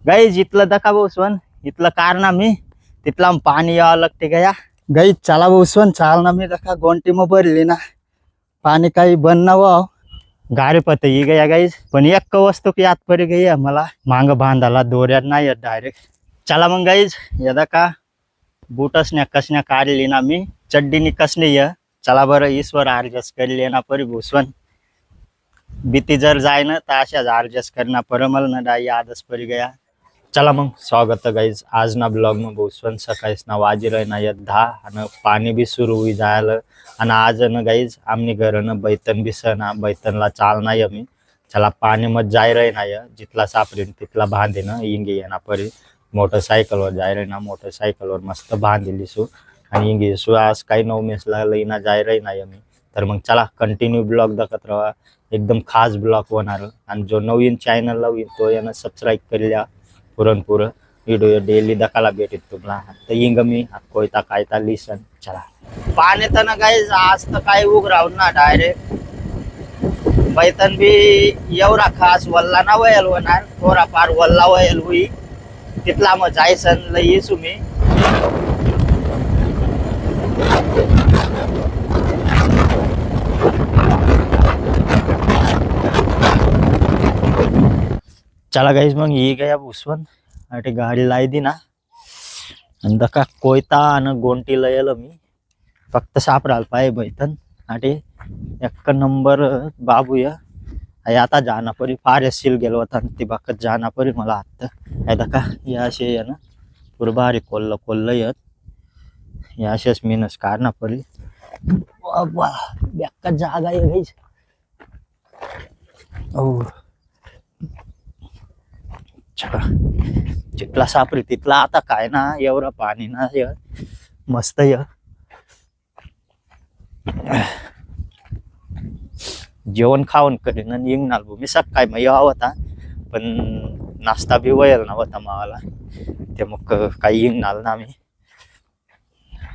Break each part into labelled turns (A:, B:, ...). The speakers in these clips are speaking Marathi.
A: गाईज इथलं दका भाऊसवन इथलं कारण मी तिथला पाणी यावं लागते गया गाईज चला भाऊसवन चाल ना मी दका गोंटी मग भरली ना पाणी काही बंद नवं गाडी पत ही गया गाईज पण एक वस्तू की आतपर्यंत गई मला मांग बांधाला दोऱ्यात नाही डायरेक्ट चला मग गाईज यदा का बूटसन्या कसन्या काढली ना मी चड्डीनी कसली चला बरं ईश्वर ॲडजस्ट करली ना परी भूसवन भीती जर जाय ना तर अशाच ॲडजस्ट करना पर मला ना डाई आदच परी गया चला मग स्वागत गाईज आज ना ब्लॉग में भूसवन सकाळीच ना वाजी रही ना 10 आणि पाणी बी सुरू होई जायला आणि आज ना गाईज आमनी घर ना बैतन बी सना बैतनला चाल नाही मी चला पाणी मत जाय रही ना जिथला सापडीन तिथला बांधे ना इंगी येना परी मोटरसायकलवर जाय रही ना मोटरसायकलवर मस्त बांधली सु आणि इंगी सु आज काही 9 मेसला लई ना जाय रही ना मी तर मग चला कंटिन्यू ब्लॉग दाखत राहा एकदम खास ब्लॉग होणार आणि जो नवीन चॅनल लावीन तो यानं सबस्क्राईब केल्या पुरणपुर व्हिडिओ डेली दकाला भेटेल तुम्हाला तर इंग मी कोयता कायता लिसन चला पाणी तर ना गाईज आज तर काही उग राहून ना डायरेक्ट बैतन बी एवढा खास वल्ला ना वयल होणार थोडा फार वल्ला वयल होई तिथला मग जायसन लई येसू मी चला गाईज मग ही गया भूसवन अटे गाडी लाई दी ना आणि दका कोयता आणि गोंटी लयलं मी फक्त सापडाल पाय बैतन अटे एक नंबर बाबू आता जाना परी फार सील गेलो होता ती बाकत जाना परी मला आता दका या असे ना पुरं भारी कोल्ल कोल्ल येत या असेच मेहनत काढना परी बेक्का जागा आहे गाईज ओ चला जिथला सापरी तिथला आता काय ना एवढं पाणी ना मस्त जेवण खावण करीन आणि येणार मी सकाळी मग यावं होता पण नाश्ता बी वयल नव्हता मला ते मग काही येणार ना मी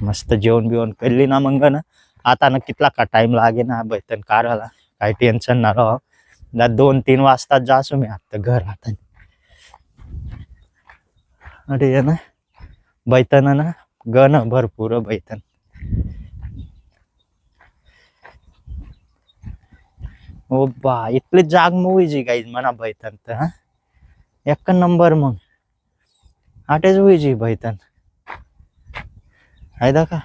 A: मस्त जेवण बिवण करली ना मग ना आता ना कितला का टाइम लागे ना बैतन काढायला काही टेन्शन ना राह 2-3 वाजता जासू मी आता घर आता अरे ना बैतन ना गण भरपूर बैतन ओ बा इथले जाग मुवीजी गाईज म्हणा बैतन तर हा एक नंबर मग आटेच हुईजी बैतन है का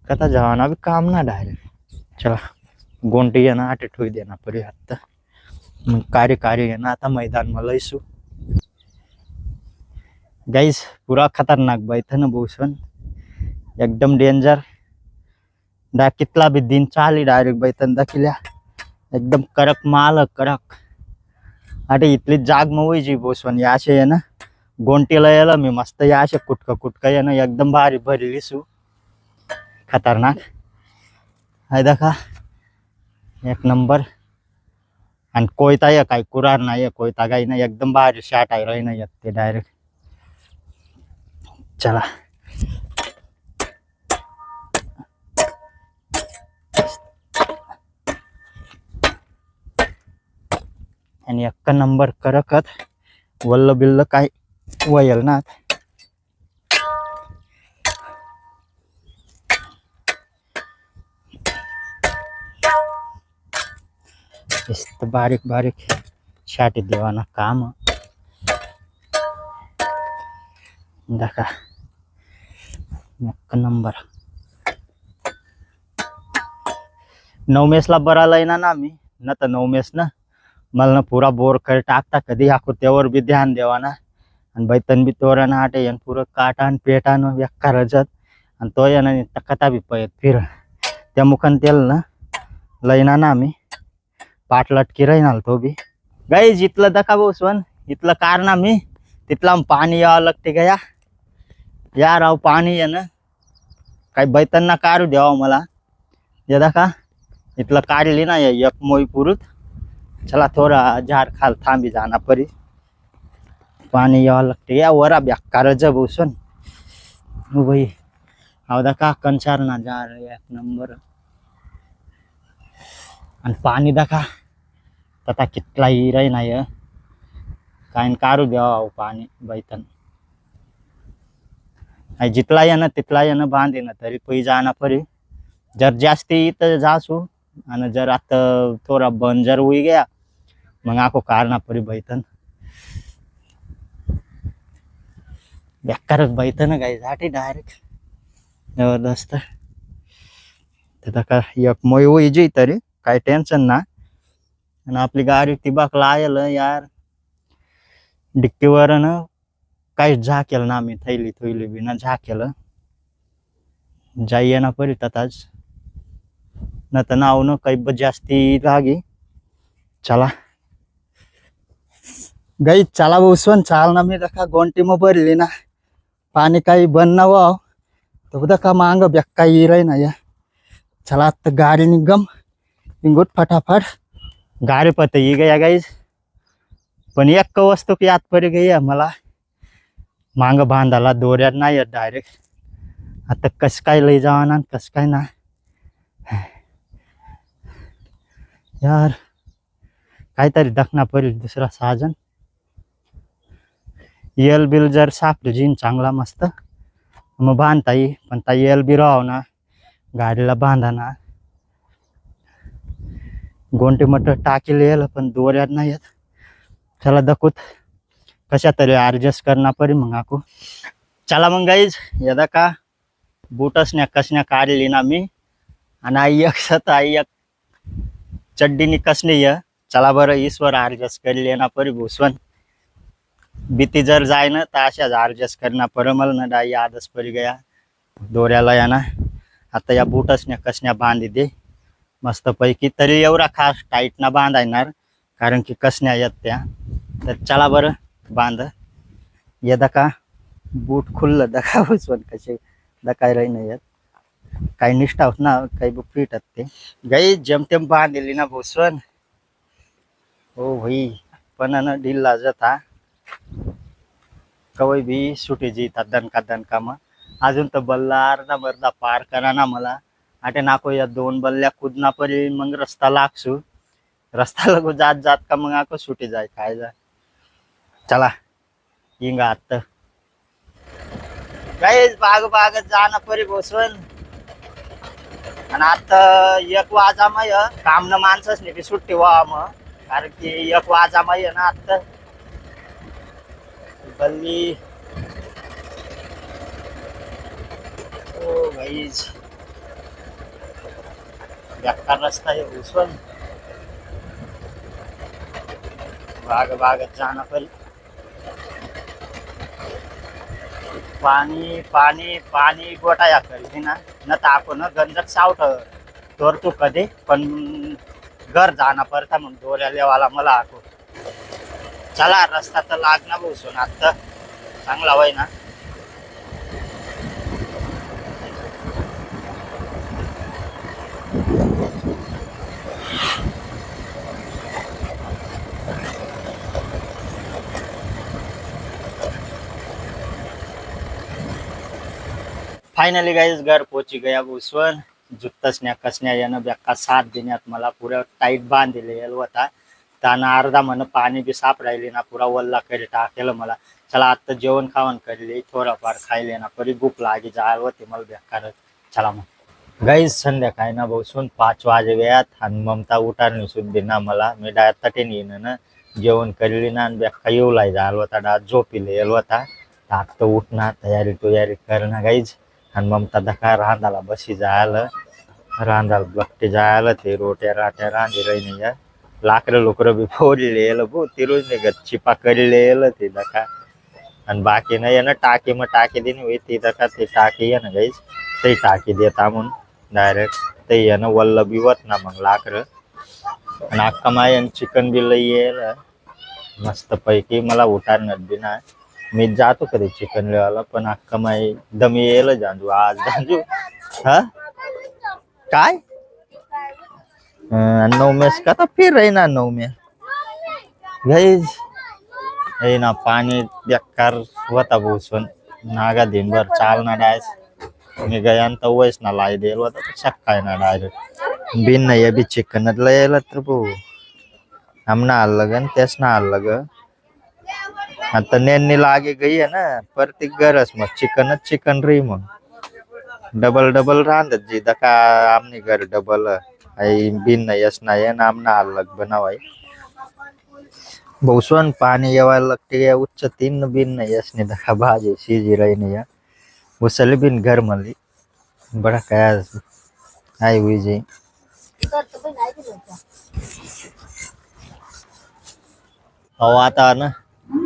A: कथा जाना भी काम ना डायरेक्ट चला गोंटी है ना आटे ठोई देना परी आता मग कार्य है ना आता मैदान में लईसू गाइस पूरा खतरनाक बैठन भूसवन एकदम डेंजर डा कितला भी दिन चाली डायरेक्ट बैठन दाखिल्या एकदम कडक माल कडक अटे इतली जाग मवी जी भूसवन याशे है ना गोंटीला याला मी मस्त याशे कुटक है ना एकदम भारी भरली सु खतरनाक है देखा एक नंबर आणि कोयता या काय कुरार नाही कोयता काही ना एकदम भारी शाट आहे रही नाही ते डायरेक्ट चला आणि एक नंबर करकत वल्ल बिल्ल काय वयल ना इस्त बारीक बारीक शाटी देवाना काम देखा एक नंबर 9 मेसला बरा लाईना ना मी न तर 9 मेस ना मला ना पुरा बोर कर टाकता कधी हाकू त्यावर बी ध्यान देवा ना आणि बैतन बी तोरा ना आटे यान पुरं काटान पेटान व्यक्का रजत आणि तो याना तकता बी पयत फिर त्या मुखान तेल ना लईना ना मी पाठ लटकी राहीनाल तो बी गाई जिथलं दका भूसवन इथलं कारण मी तिथला पाणी यावं लागते गया या राव पाणी आहे ना काही बैतनना काढू द्यावं मला यदा का इथलं काढली ना एक मोई पुरुत चला थोडा झाड खाल थांबी जाना परी पाणी यावं लागते या वरा बेकार भूसवन भाई अवदा का कंसार ना जा रहे एक नंबर आणि पाणी दाखा तथा कितला ही रही नाही काहीन कारू द्यावा पाणी बैतन जितला ये ना तितला ये ना बांधे ना तरी पै जाना परी जर जास्ती इथं जासू आणि जर आता थोडा बंद जर हुई गया मग आको कारणा परी बैतन बेकारच बैतन गाई जाते डायरेक्ट जबरदस्त तिथं का एक मोय होई जी तरी काही टेन्शन ना आणि आपली गाडी टिबाक लायल यार डिक्कीवर ना काहीच झाकेल ना आम्ही थैली थैली बिना झाकेल जाइए ना परी तताच न तर नाव न काही जास्ती लागी चला गई चला उसवन चाल ना मी दखा गोंटी में भरली ना पाणी काही बंद ना वाव तो दखा मांग बेक्का रही ना या चला आता गाडी निगम निघूट फटाफट गाडी पत ही गया गाईज पण एक वस्तू की याद पडी गई मला मांग बांधायला दोऱ्यात नाही येत डायरेक्ट आता कस काय लई जावा ना कस काय ना यार काहीतरी दखना पडेल दुसरा साजन यल बिल जर सापडे जीन चांगला मस्त मग बांधता येईल पण ता यल बी राव ना गाडीला बांधा ना गोंटी मट टाकीला येल पण दोऱ्यात नाही येत चला दखूत कशा तरी ॲडजस्ट करना परी मग आको चला मग गाईज यदा का बूटसन्या कसन्या काढली ना मी आणि आई एक सत आई एक चड्डीनी कसने ये चला बरं ईश्वर ॲडजस्ट करी ना परी भूसवन भीती जर जाय ना तर अशाच ॲडजस्ट करना पर मला ना डाई आदच परी गया दोऱ्याला या ना आता या बूटसन्या कसन्या बांधी दे मस्तपैकी तरी एवढा खास टाईट ना बांधायणार कारण की कसन्या येत त्या तर चला बरं बांध ये दका बूट खुल्लं दका भूसवन कसे दकाय राही नाही येत काही निष्ठा होत ना काही बुक फिटत ते गाई जमतेम बांधली ना भूसवन हो भाई पण ना ढील लाजत हा कवय भी सुटी जीता दणका मग अजून तर बल्ला अर्धा बर्धा पार करा ना मला आटे नाको या दोन बल्ल्या कुदना परी मग रस्ता लागसू रस्ता लगू जात जात का मग आको सुटी जाय काय जाय चला इंगा आत गाईज बागत जाना परी भूसवन आणि आता एक वाजामय काम न माणसंच नाही की सुट्टी व्हा मग कारण की एक वाजामय ना आता बल्ली ओ गाईज बेकार रस्ता है भूसवन बागत जाना परी पाणी पाणी पाणी गोटाया करी ना न ताको न गंजक सावठ तोर तू कधी पण घर जाना पडता मग दोऱ्या लेवाला मला आको चला रस्ता तर लागना भूसवन आता चांगला वय ना फाइनली गाइस घर पहुंची गया भूसवन जुत्तसन्या कसन्या यानं बेक्का 7 दिनात मला पुरा टाईट बांधले होता त्यानं अर्धा मन पाणी बी साप राहिली ना पुरा वल्ला करी टाकेल मला चला आता जेवण खावण करले थोडाफार खायले ना परी भूक लागी जायला होती मला बेकार चला मग गाईज संध्याकाळी ना भूसवन 5 वाजे गयात आणि ममता उठारणी सुद्धी ना मला मी डायरेक्ट तटेन येणं ना जेवण करली ना बेक्का येऊ लाई जायला होता डा झोपीले येल होता आता उठना तयारी करणं गाईज आणि ममता दका रांधाला बसी जायला रांधाला बघते जायला ते रोट्या राट्या रांधी रही नाही लाकडं लोकरं बी फोडले भो ती रोज नाही चिपा करले ते दका आणि बाकी नाही आहे ना टाकी मग टाकी देणे होई ती दका ते टाकी आहे ना गाईज ते टाकी देता म्हणून डायरेक्ट ते आहे ना वल्ल बिवत ना मग लाकडं आणि अख्खा माय चिकन बी लई येईल मस्त पैकी मला उठारणार बी ना मी जातो कधी चिकन लेवाला पण अख्खा माई दमी येईल जांजू आज जांजू हा काय 9 में का तो फिर रही ना 9 में गाइज ये ना पानी बेकार होता भूसवन नागा दिन भर चालना डायस मी गया तो वैस ना लाई देल होता तो शक्का ना डायरेक्ट बिन नहीं अभी चिकन लयला तर भू हम ना अलग तेस ना अलग
B: आता नैनी लागे गई है ना प्रत्येक गरज मग चिकनच चिकन रही मग डबल डबल रांधत जी दका आमनी घर डबल आई बिन नाही असना है ना आमना अलग बनावाय बहुसवन पानी येवायला लागते या उच्च तीन बिन नाही असने दका भाजी सीजी रही नहीं है उसल बिन घर मली बड़ा काय आई हुई जी अहो आता ना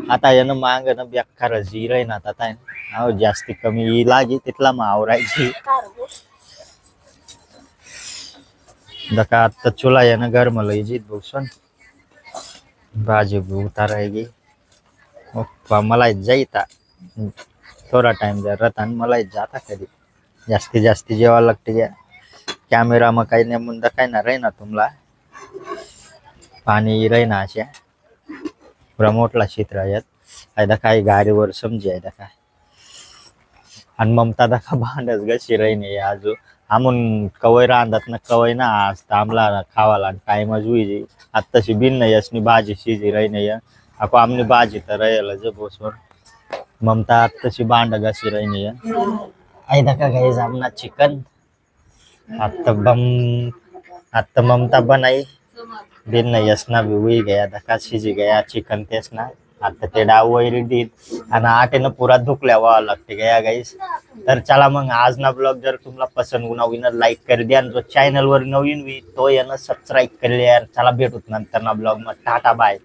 B: आता यानं मांग ना बेकार जी राही ना आता आहे ना जास्ती कमी लागी तिथला मग आवरायची दका आता चुला यानं घर मला जीत बहुसवन भाजी उतारायगी मला जाईता थोडा टाइम जर मला जाता कधी जास्ती जास्ती जेवा लागते या कॅमेरा मग काही नाही मुंदा काही ना राही ना तुम्हाला पाणी राही ना अशा प्रमोटला चित्र यात आयदा काही गाडीवर समजी आहे काय आणि ममता दाखा भांडच गशी राही नाही आजू आमून कवय रांधत ना कवय ना आज तांबला खावाला टाइम जुई आत्ताशी बिन नाही असनी भाजी शिजी राही नाही ako आमनी भाजी तर राहिला जे बोसवर ममता आत्ताशी भांड गशी राही नाही आयदा का काही जामना चिकन आता ममता बनाई बिन नाही असना भी हुई गया दका शिजी गया चिकन तेच ना आता ते डाव वैरी दीत आणि आटेनं पुरा धुकल्या व्हावं लागते गया गाईस तर चला मग आज ना ब्लॉग जर तुम्हाला पसंत होईन लाईक कर द्या आणि जो चॅनल वर नवीन होई तो यानं सबस्क्राईब कर लिया चला भेटूत नंतर ना ब्लॉग मग टाटा बाय